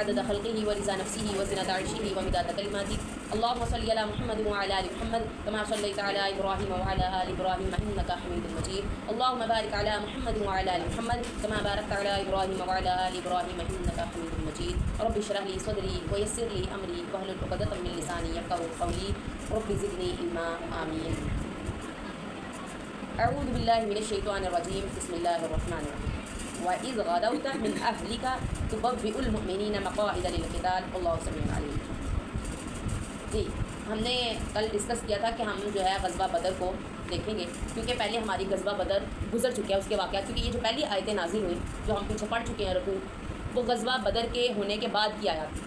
عدد خلقه ورضا نفسه وزنة عرشه ومداد كلماته. اللهم صل على محمد وعلى آل محمد كما صليت على إبراهيم وعلى آل إبراهيم إنك حميد مجيد. اللهم بارك على محمد وعلى آل محمد كما باركت على إبراهيم وعلى آل إبراهيم إنك حميد مجيد. رب اشرح لي صدري ويسر لي أمري واحلل عقدة من لساني يفقهوا قولي. رب زدني علما. آمين. اعوذ باللہ من الشیطان الرجیم. بسم اللہ الرحمن الرحیم. وَإِذْ غَدَوْتَ مِنْ أَهْلِكَ تُبَوِّئُ الْمُؤْمِنِينَ مَقَاعِدَ لِلْقِتَالِ وَاللَّهُ سَمِيعٌ عَلِيمٌ. جی ہم نے کل ڈسکس کیا تھا کہ ہم جو ہے غزوہ بدر کو دیکھیں گے، کیونکہ پہلے ہماری غزوہ بدر گزر چکے ہیں اس کے واقعات، کیونکہ یہ جو پہلی آیتیں نازل ہوئیں جو ہم پیچھے پڑھ چکے ہیں رکوع، وہ غزوہ بدر کے ہونے کے بعد کی آیات.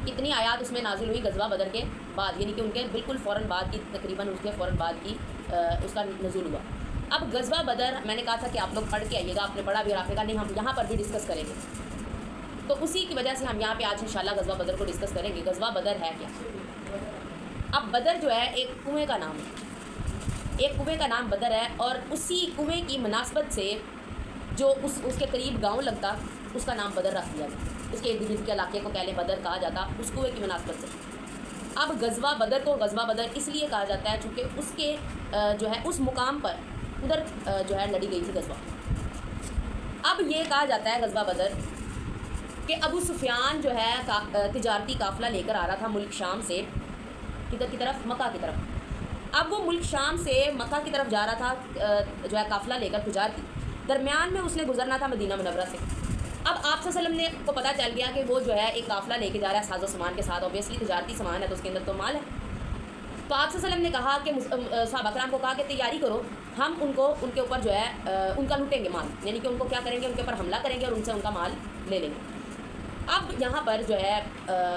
کتنی آیات اس میں نازل ہوئی غزوہ بدر کے بعد، یعنی کہ ان کے بالکل فوراً بعد کی، تقریباً اس کے فوراً بعد کی اس کا نزول ہوا. اب غزوہ بدر میں نے کہا تھا کہ آپ لوگ پڑھ کے آئیے گا، آپ نے پڑھا بھی رکھے گا، نہیں ہم یہاں پر بھی ڈسکس کریں گے. تو اسی کی وجہ سے ہم یہاں پہ آج انشاءاللہ غزوہ بدر کو ڈسکس کریں گے. غزوہ بدر ہے کیا؟ اب بدر جو ہے ایک کنویں کا نام ہے، ایک کنویں کا نام بدر ہے، اور اسی کنویں کی مناسبت سے جو اس کے قریب گاؤں لگتا اس کا نام بدر رکھ دیا گیا. اس کے ارد گرد کے علاقے کو پہلے بدر کہا جاتا اس کنویں کی مناسبت سے. اب غزوہ بدر کو غزوہ بدر اس لیے کہا جاتا ہے چونکہ اس کے جو ہے اس مقام پر ادھر جو ہے لڑی گئی تھی غزوہ. اب یہ کہا جاتا ہے غزوہ بدر کہ ابو سفیان جو ہے تجارتی قافلہ لے کر آ رہا تھا ملک شام سے، کدھر کی طرف؟ مکہ کی طرف. اب وہ ملک شام سے مکہ کی طرف جا رہا تھا جو ہے قافلہ لے کر تجارتی. درمیان میں اس نے گزرنا تھا مدینہ منورہ سے. اب آپ صلی اللہ علیہ وسلم نے کو پتہ چل گیا کہ وہ جو ہے ایک قافلہ لے کے جا رہا ہے ساز و سامان کے ساتھ، اوبیسلی تجارتی سامان ہے تو اس کے اندر تو مال ہے. تو آپ صلی اللہ علیہ وسلم نے کہا کہ صحابہ کرام کو کہا کہ تیاری کرو، ہم ان کے اوپر جو ہے ان کا لوٹیں گے مال، یعنی کہ ان کو کیا کریں گے، ان کے اوپر حملہ کریں گے اور ان سے ان کا مال لے لیں گے. اب یہاں پر جو ہے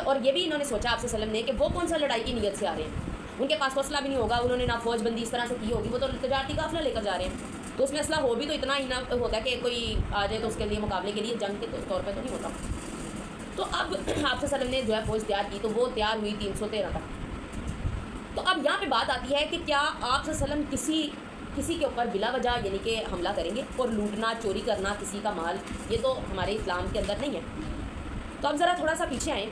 اور یہ بھی انہوں نے سوچا آپ صلی اللہ علیہ وسلم نے کہ وہ کون سا لڑائی کی نیت سے آ رہے ہیں، ان کے پاس اسلحہ بھی نہیں ہوگا، انہوں نے نہ فوج بندی اس طرح سے کی ہوگی، وہ تو تجارتی قافلہ لے کر جا رہے ہیں، تو اس میں اسلحہ ہو بھی تو اتنا ہی نہ ہوتا کہ کوئی آ جائے تو اس کے لیے مقابلے کے لیے جنگ کے طور پہ تو نہیں ہوتا. تو اب آپ صلی اللہ علیہ وسلم نے جو ہے فوج تیار کی، تو وہ تیار ہوئی 313 تک. تو اب یہاں پہ بات آتی ہے کہ کیا آپ صلی اللہ علیہ وسلم کسی کے اوپر بلا وجہ یعنی کہ حملہ کریں گے اور لوٹنا چوری کرنا کسی کا مال، یہ تو ہمارے اسلام کے اندر نہیں ہے. تو اب ذرا تھوڑا سا پیچھے آئیں.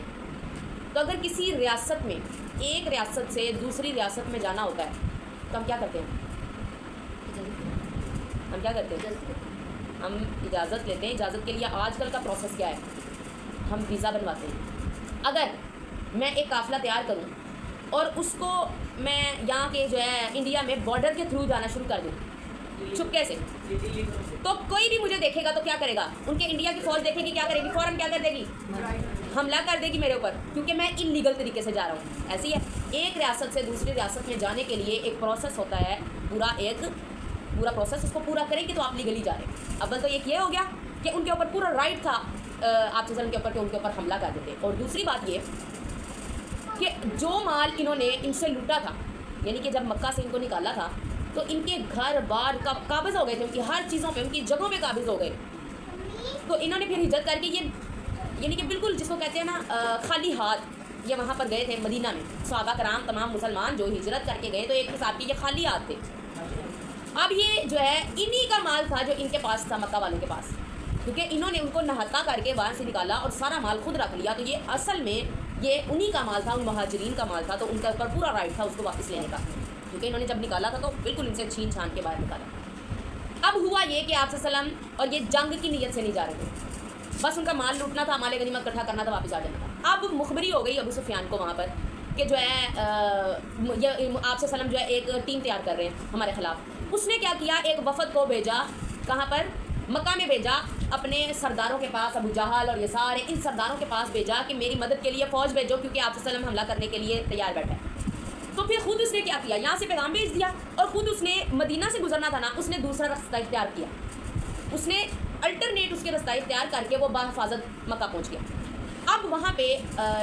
تو اگر کسی ریاست میں ایک ریاست سے دوسری ریاست میں جانا ہوتا ہے تو ہم کیا کرتے ہیں؟ ہم کیا کرتے ہیں؟ ہم اجازت لیتے ہیں. اجازت کے لیے آج کل کا پروسیس کیا ہے؟ ہم ویزا بنواتے ہیں. اگر میں ایک قافلہ تیار کروں اور اس کو میں یہاں کے جو ہے انڈیا میں بارڈر کے تھرو جانا شروع کر دوں چھپکے سے، تو کوئی بھی مجھے دیکھے گا تو کیا کرے گا؟ ان کے انڈیا کی فوج دیکھے گی، کیا کرے گی؟ فوراً کیا کر دے گی؟ حملہ کر دے گی میرے اوپر، کیونکہ میں انلیگل طریقے سے جا رہا ہوں. ایسی ہے ایک ریاست سے دوسری ریاست میں جانے کے لیے ایک پروسیس ہوتا ہے، پورا پروسیس، اس کو پورا کریں گے تو آپ لیگلی جا رہے ہیں. اول تو ایک یہ ہو گیا کہ ان کے اوپر پورا رائٹ تھا آپ کے اوپر کہ ان کے اوپر حملہ کر دیتے. اور دوسری بات یہ کہ جو مال انہوں نے ان سے لوٹا تھا، یعنی کہ جب مکہ سے ان کو نکالا تھا تو ان کے گھر بار قابض ہو گئے تھے، ان کی ہر چیزوں پہ، ان کی جگہوں پہ قابض ہو گئے. تو انہوں نے پھر ہجرت کر کے یہ یعنی کہ بالکل جس کو کہتے ہیں نا خالی ہاتھ یہ وہاں پر گئے تھے مدینہ میں. صحابہ کرام تمام مسلمان جو ہجرت کر کے گئے تو ایک حساب کی یہ خالی ہاتھ تھے. اب یہ جو ہے انہی کا مال تھا جو ان کے پاس تھا، مکہ والوں کے پاس، کیونکہ انہوں نے ان کو نہتا کر کے وہاں سے نکالا اور سارا مال خود رکھ لیا. تو یہ اصل میں یہ انہی کا مال تھا، ان مہاجرین کا مال تھا، تو ان کے اوپر پورا رائٹ تھا اس کو واپس لینے کا، کیونکہ انہوں نے جب نکالا تھا تو بالکل ان سے چھین چھان کے باہر نکالا. اب ہوا یہ کہ آپ صلی اللہ علیہ وسلم اور یہ جنگ کی نیت سے نہیں جا رہے تھے، بس ان کا مال لوٹنا تھا، مال غنیمت اکٹھا کرنا تھا، واپس آ جانا تھا. اب مخبری ہو گئی ابو سفیان کو وہاں پر کہ جو ہے آپ صلی اللہ علیہ وسلم جو ہے ایک ٹیم تیار کر رہے ہیں ہمارے خلاف. اس نے کیا کیا؟ ایک وفد کو بھیجا، کہاں پر؟ مکہ میں بھیجا، اپنے سرداروں کے پاس، ابو جہل اور یہ سارے ان سرداروں کے پاس بھیجا کہ میری مدد کے لیے فوج بھیجو، کیونکہ آپ صلی اللہ علیہ وسلم حملہ کرنے کے لیے تیار بیٹھا ہے. تو پھر خود اس نے کیا کیا؟ یہاں سے پیغام بھیج دیا، اور خود اس نے مدینہ سے گزرنا تھا نا، اس نے دوسرا راستہ اختیار کیا، اس نے الٹرنیٹ اس کے راستہ اختیار کر کے وہ بحفاظت مکہ پہنچ گیا. اب وہاں پہ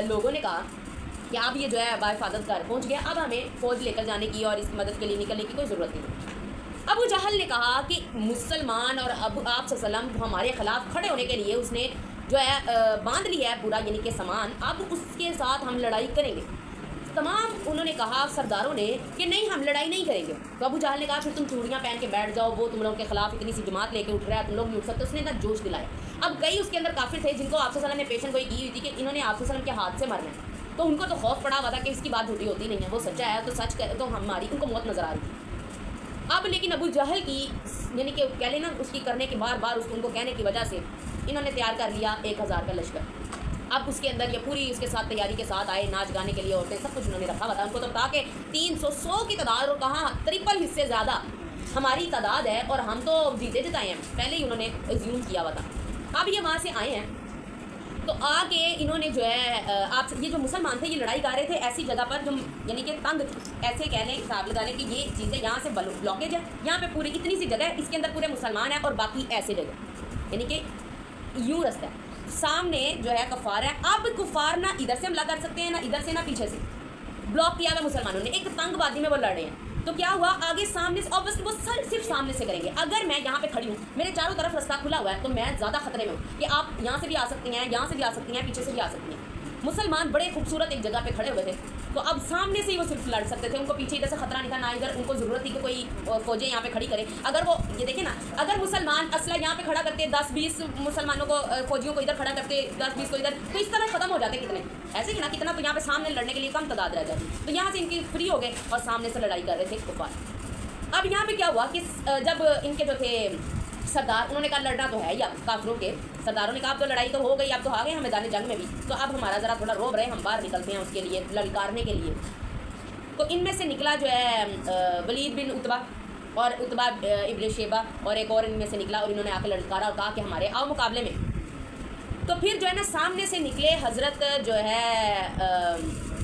لوگوں نے کہا کہ اب یہ جو ہے بحفاظت گھر پہنچ گیا، اب ہمیں فوج لے کر جانے کی اور اس کی مدد کے لیے نکلنے کی کوئی ضرورت نہیں. ابو جہل نے کہا کہ مسلمان اور آپ صلی اللہ علیہ وسلم ہمارے خلاف کھڑے ہونے کے لیے اس نے جو ہے باندھ لیا ہے پورا، یعنی کہ سامان، اب اس کے ساتھ ہم لڑائی کریں گے. تمام انہوں نے کہا سرداروں نے کہ نہیں ہم لڑائی نہیں کریں گے. تو ابو جہل نے کہا پھر تم چوڑیاں پہن کے بیٹھ جاؤ, وہ تم لوگوں کے خلاف اتنی سی جماعت لے کے اٹھ رہا ہے, تم لوگ نہیں اٹھ سکتے. اس نے نا جوش دلایا. اب کئی اس کے اندر کافر تھے جن کو آپ صلی اللہ علیہ وسلم نے پیشن گوئی کی ہوئی تھی کہ انہوں نے آپ صلی اللہ علیہ وسلم کے ہاتھ سے مرنا ہے, تو ان کو تو خوف پڑا ہوا تھا کہ اس کی بات جھوٹی ہوتی نہیں ہے, وہ سچا ہے تو سچ تو ہماری ان کو موت نظر آ رہی تھی. اب لیکن ابو جہل کی یعنی کہ کہہ لینا اس کی کرنے کے بار بار اس کو ان کو کہنے کی وجہ سے انہوں نے تیار کر لیا 1000 کا لشکر. اب اس کے اندر یہ پوری اس کے ساتھ تیاری کے ساتھ آئے, ناچ گانے کے لیے عورتیں سب کچھ انہوں نے رکھا ہوا تھا. ان کو تو بتا کہ 300 کی تعداد, اور کہاں 3 حصے زیادہ ہماری تعداد ہے اور ہم تو جیتے جتائے ہیں, پہلے ہی انہوں نے ایزیوم کیا ہوا تھا. اب یہ وہاں سے آئے ہیں تو آ کے انہوں نے جو ہے آپ یہ جو مسلمان تھے یہ لڑائی کر رہے تھے ایسی جگہ پر جو یعنی کہ تنگ ایسے کہہ لیں حساب لگا لیں کہ یہ چیزیں یہاں سے بلاکیج ہے, یہاں پہ پوری اتنی سی جگہ ہے, اس کے اندر پورے مسلمان ہیں اور باقی ایسے جگہ یعنی کہ یوں رستہ ہے. سامنے جو ہے کفار ہے. اب کفار نہ ادھر سے حملہ کر سکتے ہیں نہ ادھر سے نہ پیچھے سے, بلاک کیا ہوا مسلمانوں نے, ایک تنگ وادی میں وہ لڑ رہے ہیں. تو کیا ہوا آگے سامنے سے obviously وہ صرف سامنے سے کریں گے. اگر میں یہاں پہ کھڑی ہوں, میرے چاروں طرف رستہ کھلا ہوا ہے, تو میں زیادہ خطرے میں ہوں کہ آپ یہاں سے بھی آ سکتی ہیں, یہاں سے بھی آ سکتی ہیں, پیچھے سے بھی آ سکتی ہیں. مسلمان بڑے خوبصورت ایک جگہ پہ کھڑے ہوئے تھے, تو اب سامنے سے ہی وہ صرف لڑ سکتے تھے. ان کو پیچھے ادھر سے خطرہ نہیں تھا, نہ ادھر ان کو ضرورت تھی کہ کوئی فوجیں یہاں پہ کھڑی کرے. اگر وہ یہ دیکھیں نا, اگر مسلمان اسلحہ یہاں پہ کھڑا کرتے 10-20 مسلمانوں کو, فوجیوں کو ادھر کھڑا کرتے 10-20 کو ادھر, تو اس طرح ختم ہو جاتے کتنے ایسے ہی نا, کتنا تو یہاں پہ سامنے لڑنے کے لیے کم تعداد رہ جاتی. تو یہاں سے ان کی فری ہو گئے اور سامنے سے لڑائی کر رہے تھے کفار. اب یہاں پہ کیا ہوا کہ جب ان کے جو تھے سردار, انہوں نے کہا لڑنا تو ہے یا کافروں کے سرداروں نے کہا اب تو لڑائی تو ہو گئی, اب تو آ گئے ہم میدان جنگ میں بھی, تو اب ہمارا ذرا تھوڑا روب رہے, ہم باہر نکلتے ہیں اس کے لیے للکارنے کے لیے. تو ان میں سے نکلا جو ہے ولید بن عتبہ اور عتبہ ابن شیبہ, اور ایک اور ان میں سے نکلا, اور انہوں نے آ کے للکارا اور کہا کہ ہمارے آؤ مقابلے میں. تو پھر جو ہے نا سامنے سے نکلے حضرت جو ہے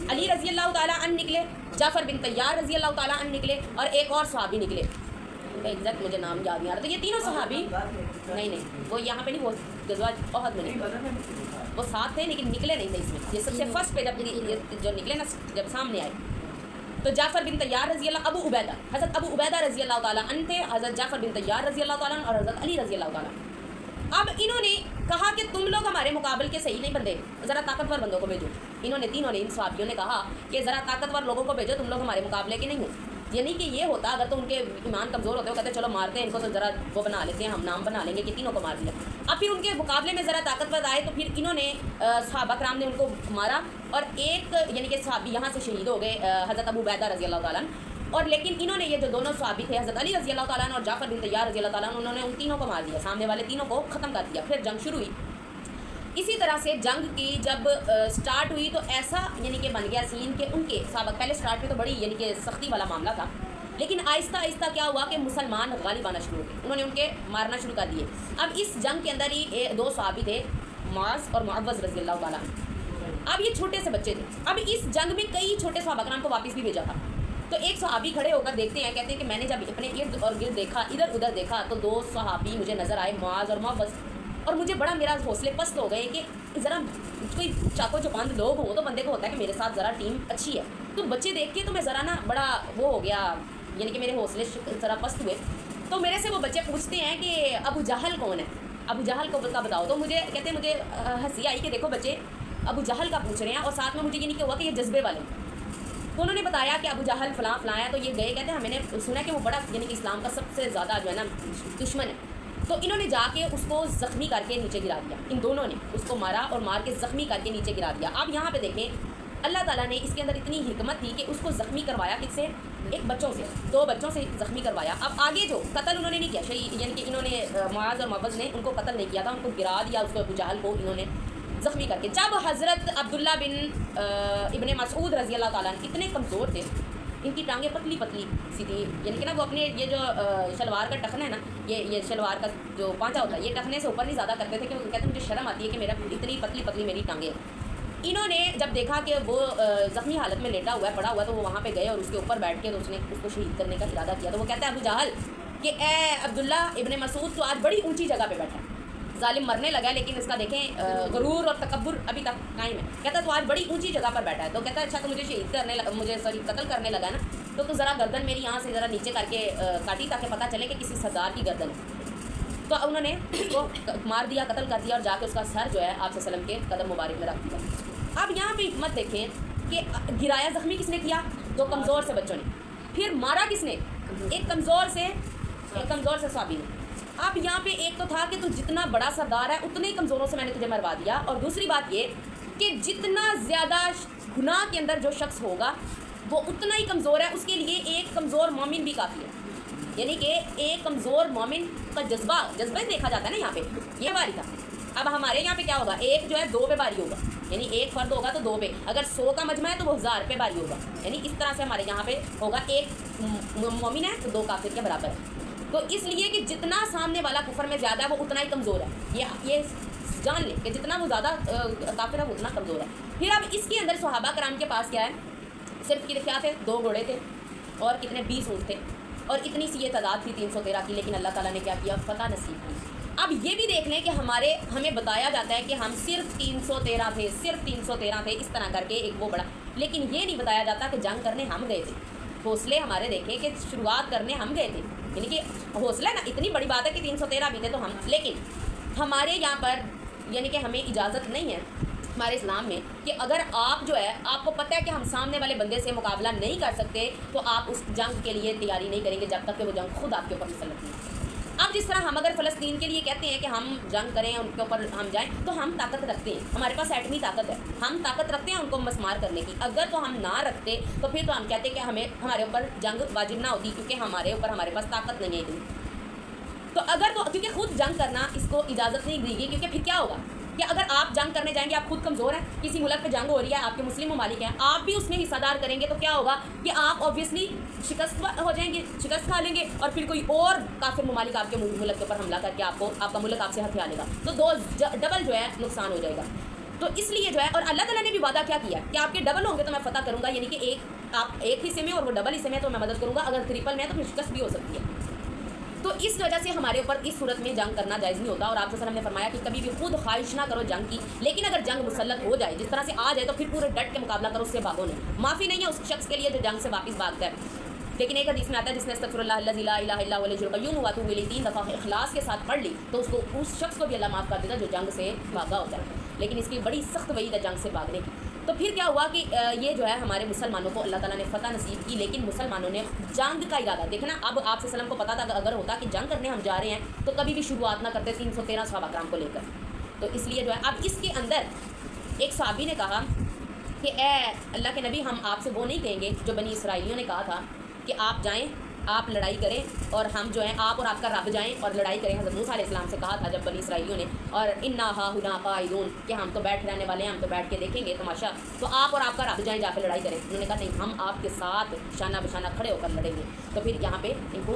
علی رضی اللہ تعالیٰ عنہ نکلے, جعفر بن طیار رضی اللہ تعالیٰ عنہ نکلے, اور ایک اور صحابی نکلے, ایگزیکٹ مجھے نام یاد نہیں آ رہا. تو یہ تینوں صحابی نہیں وہ یہاں پہ نہیں, وہ غزوہ احد میں نہیں, وہ ساتھ تھے لیکن نکلے نہیں تھے اس میں. یہ سب سے فرسٹ پہ جب جو نکلے نا, جب سامنے آئے, تو جعفر بن طیار رضی اللہ, ابو عبیدہ, حضرت ابو عبیدہ رضی اللہ تعالیٰ عنہ تھے, حضرت جعفر بن طیار رضی اللہ تعالیٰ عنہ, اور حضرت علی رضی اللہ تعالیٰ عنہ. اب انہوں نے کہا کہ تم لوگ ہمارے مقابل کے صحیح نہیں بندے, ذرا طاقتور بندوں کو بھیجو. انہوں نے تینوں نے, ان صحابیوں نے کہا کہ ذرا طاقتور لوگوں کو بھیجو, تم لوگ ہمارے مقابلے کے نہیں ہو. یعنی کہ یہ ہوتا اگر تو ان کے ایمان کمزور ہوتے, وہ کہتے چلو مارتے ہیں ان کو, تو ذرا وہ بنا لیتے ہیں, ہم نام بنا لیں گے کہ تینوں کو مار دیا. اب پھر ان کے مقابلے میں ذرا طاقتور آئے, تو پھر انہوں نے صحابہ کرام نے ان کو مارا, اور ایک یعنی کہ صحابی یہاں سے شہید ہو گئے, حضرت ابو عبیدہ رضی اللہ تعالیٰ عنہ. اور لیکن انہوں نے یہ جو دونوں صحابی تھے, حضرت علی رضی اللہ تعالیٰ عنہ اور جعفر بن طیار رضی اللہ تعالیٰ عنہ, انہوں نے ان تینوں کو مار دیا, سامنے والے تینوں کو ختم کر دیا. پھر جنگ شروع ہوئی. اسی طرح سے جنگ کی جب سٹارٹ ہوئی تو ایسا یعنی کہ بن گیا سین کہ ان کے سابق پہلے سٹارٹ پہ تو بڑی یعنی کہ سختی والا معاملہ تھا, لیکن آہستہ آہستہ کیا ہوا کہ مسلمان غالب آنا شروع ہو گئے, انہوں نے ان کے مارنا شروع کر دیے. اب اس جنگ کے اندر ہی 2 صحابی تھے, معاذ اور معوذ رضی اللہ تعالیٰ عنہ. اب یہ چھوٹے سے بچے تھے. اب اس جنگ میں کئی چھوٹے صحابہ کرام کو واپس بھی بھیجا تھا. تو ایک صحابی کھڑے ہو کر دیکھتے ہیں, کہتے ہیں کہ میں نے جب اپنے ارد اور گرد دیکھا, ادھر ادھر دیکھا, تو 2 صحابی مجھے نظر آئے, معاذ اور معوذ, اور مجھے بڑا میرا حوصلے پست ہو گئے کہ ذرا کوئی چاقو چپاند لوگ ہوں تو بندے کو ہوتا ہے کہ میرے ساتھ ذرا ٹیم اچھی ہے. تو بچے دیکھ کے تو میں ذرا نا بڑا وہ ہو گیا, یعنی کہ میرے حوصلے ذرا پست ہوئے. تو میرے سے وہ بچے پوچھتے ہیں کہ ابو جہل کون ہے, ابو جہل کو کا بتاؤ. تو مجھے کہتے ہیں, مجھے ہنسی آئی کہ دیکھو بچے ابو جہل کا پوچھ رہے ہیں, اور ساتھ میں مجھے یہ نہیں کہ ہوا کہ یہ جذبے والے. تو انہوں نے بتایا کہ ابو جہل فلاں فلاں ہے. تو یہ گئے, کہتے ہیں ہمیں نے سنا کہ وہ بڑا یعنی کہ اسلام کا سب سے زیادہ جو ہے نا دشمن ہے. تو انہوں نے جا کے اس کو زخمی کر کے نیچے گرا دیا. ان دونوں نے اس کو مارا اور مار کے زخمی کر کے نیچے گرا دیا. اب یہاں پہ دیکھیں اللہ تعالیٰ نے اس کے اندر اتنی حکمت تھی کہ اس کو زخمی کروایا کس سے, ایک بچوں سے, 2 بچوں سے زخمی کروایا. اب آگے جو قتل انہوں نے نہیں کیا, یعنی کہ انہوں نے معاذ اور معوذ نے ان کو قتل نہیں کیا تھا, ان کو گرا دیا, اس کو ابو جہل کو انہوں نے زخمی کر کے. جب حضرت عبداللہ بن ابن مسعود رضی اللہ تعالیٰ عنہ اتنے کمزور تھے, ان کی ٹانگیں پتلی پتلی سی تھی, یعنی کہ نا وہ اپنے یہ جو شلوار کا ٹخنا ہے نا, یہ شلوار کا جو پانچا ہوتا ہے, یہ ٹخنے سے اوپر نہیں زیادہ کرتے تھے, کہ کہتے ہیں مجھے شرم آتی ہے کہ میرا اتنی پتلی پتلی میری ٹانگیں. انہوں نے جب دیکھا کہ وہ زخمی حالت میں لیٹا ہوا ہے, پڑا ہوا ہے, تو وہ وہاں پہ گئے اور اس کے اوپر بیٹھ کے تو اس نے اس کو شہید کرنے کا ارادہ کیا. تو وہ کہتا ہے ابو جہل کہ اے عبداللہ ابن مسعود, تو آج بڑی اونچی جگہ پہ بیٹھا ہے, ظالم مرنے لگا ہے لیکن اس کا دیکھیں غرور اور تکبر ابھی تک قائم ہے. کہتا ہے تو آج بڑی اونچی جگہ پر بیٹھا ہے. تو کہتا ہے اچھا تو مجھے شہید کرنے لگا, مجھے قتل کرنے لگا نا, تو ذرا گردن میری یہاں سے ذرا نیچے کر کے کاٹی تاکہ پتہ چلے کہ کسی سردار کی گردن ہے. تو انہوں نے اس کو مار دیا, قتل کر دیا, اور جا کے اس کا سر جو ہے آپ صلی اللہ علیہ وسلم کے قدم مبارک میں رکھ دیا. اب یہاں پہ حکمت دیکھیں کہ گرایا زخمی کس نے کیا؟ 2 کمزور سے بچوں نے. پھر مارا کس نے؟ ایک کمزور سے صحابی نے. اب یہاں پہ ایک تو تھا کہ تو جتنا بڑا سردار ہے اتنے ہی کمزوروں سے میں نے تجھے مروا دیا، اور دوسری بات یہ کہ جتنا زیادہ گناہ کے اندر جو شخص ہوگا وہ اتنا ہی کمزور ہے، اس کے لیے ایک کمزور مومن بھی کافی ہے. یعنی کہ ایک کمزور مومن کا جذبہ ہی دیکھا جاتا ہے نا یہاں پہ. یہ باری تھا. اب ہمارے یہاں پہ کیا ہوگا؟ ایک جو ہے 2 پہ باری ہوگا، یعنی ایک فرد ہوگا تو 2 پہ. اگر 100 کا مجمع ہے تو وہ 1000 پہ باری ہوگا. یعنی اس طرح سے ہمارے یہاں پہ ہوگا، ایک مومن ہے تو 2 کافر کے برابر ہے. تو اس لیے کہ جتنا سامنے والا کفر میں زیادہ ہے وہ اتنا ہی کمزور ہے. یہ جان لیں کہ جتنا وہ زیادہ کافر ہے وہ اتنا کمزور ہے. پھر اب اس کے اندر صحابہ کرام کے پاس کیا ہے؟ صرف کیا تھے؟ 2 گھوڑے تھے اور کتنے 20 اونٹ تھے، اور اتنی سی یہ تعداد تھی 313 کی. لیکن اللہ تعالیٰ نے کیا کیا؟ فتح نصیب کی. اب یہ بھی دیکھ لیں کہ ہمیں بتایا جاتا ہے کہ ہم صرف 313 تھے اس طرح کر کے ایک وہ بڑا، لیکن یہ نہیں بتایا جاتا کہ جنگ کرنے ہم گئے تھے. حوصلے ہمارے دیکھیں کہ شروعات کرنے ہم گئے تھے، یعنی کہ حوصلہ نا اتنی بڑی بات ہے کہ 313 بھی تھے تو ہم. لیکن ہمارے یہاں پر یعنی کہ ہمیں اجازت نہیں ہے ہمارے اسلام میں کہ اگر آپ جو ہے آپ کو پتہ ہے کہ ہم سامنے والے بندے سے مقابلہ نہیں کر سکتے تو آپ اس جنگ کے لیے تیاری نہیں کریں گے جب تک کہ وہ جنگ خود آپ کے اوپر مسلط نہیں. اب جس طرح ہم اگر فلسطین کے لیے کہتے ہیں کہ ہم جنگ کریں ان کے اوپر ہم جائیں تو ہم طاقت رکھتے ہیں، ہمارے پاس ایٹمی طاقت ہے، ہم طاقت رکھتے ہیں ان کو مسمار کرنے کی. اگر تو ہم نہ رکھتے تو پھر تو ہم کہتے کہ ہمارے اوپر جنگ واجب نہ ہوتی، کیونکہ ہمارے پاس طاقت نہیں ہے اتنی. تو اگر تو کیونکہ خود جنگ کرنا اس کو اجازت نہیں دی گئی، کیونکہ پھر کیا ہوگا کہ اگر آپ جنگ کرنے جائیں گے، آپ خود کمزور ہیں، کسی ملک پہ جنگ ہو رہی ہے، آپ کے مسلم ممالک ہیں، آپ بھی اس میں حصہ دار کریں گے تو کیا ہوگا کہ آپ اوبیسلی شکست ہو جائیں گے، شکست کھا لیں گے، اور پھر کوئی اور کافر ممالک آپ کے ملک کے اوپر حملہ کر کے آپ کا ملک آپ سے ہتھیا لے گا، تو ڈبل جو ہے نقصان ہو جائے گا. تو اس لیے جو ہے، اور اللہ تعالیٰ نے بھی وعدہ کیا کیا کہ آپ کے ڈبل ہوں گے تو میں فتح کروں گا. یعنی کہ آپ ایک حصے میں اور وہ ڈبل حصے میں تو میں مدد کروں گا. اگر ٹرپل میں ہے تو پھر شکست بھی ہو سکتی ہے. تو اس وجہ سے ہمارے اوپر اس صورت میں جنگ کرنا جائز نہیں ہوتا. اور آپ صلی اللہ علیہ وسلم نے فرمایا کہ کبھی بھی خود خواہش نہ کرو جنگ کی، لیکن اگر جنگ مسلط ہو جائے، جس طرح سے آ جائے، تو پھر پورے ڈٹ کے مقابلہ کرو، اس سے بھاگو نہیں. معافی نہیں ہے اس شخص کے لیے جو جنگ سے واپس بھاگتا ہے. لیکن ایک حدیث میں آتا ہے جس نے استغفر اللہ الذی لا الہ الا هو الحی القیوم واتوب الیہ 3 دفعہ اخلاص کے ساتھ پڑھ لی تو اس شخص کو بھی اللہ معاف کر دیتا جو جنگ سے بھاگا ہوتا ہے. لیکن اس کی بڑی سخت وعید ہے جنگ سے بھاگنے کی. تو پھر کیا ہوا کہ یہ جو ہے ہمارے مسلمانوں کو اللہ تعالیٰ نے فتح نصیب کی، لیکن مسلمانوں نے جنگ کا ارادہ دیکھنا. اب آپ سے وسلم کو پتا تھا کہ اگر ہوتا کہ جنگ کرنے ہم جا رہے ہیں تو کبھی بھی شروعات نہ کرتے 313 صحابہ کرام کو لے کر. تو اس لیے جو ہے اب اس کے اندر ایک صحابی نے کہا کہ اے اللہ کے نبی، ہم آپ سے وہ نہیں کہیں گے جو بنی اسرائیلیوں نے کہا تھا کہ آپ جائیں، آپ لڑائی کریں، اور ہم جو ہیں آپ اور آپ کا رب جائیں اور لڑائی کریں. حضرت موسیٰ علیہ السلام سے کہا تھا جب بنی اسرائیلیوں نے، اور انا ہاہنا قاعدون، کہ ہم تو بیٹھ رہنے والے ہیں، ہم تو بیٹھ کے دیکھیں گے تماشا، تو آپ اور آپ کا رب جائیں جا کے لڑائی کریں. انہوں نے کہا نہیں، ہم آپ کے ساتھ شانہ بشانہ کھڑے ہو کر لڑیں گے. تو پھر یہاں پہ ان کو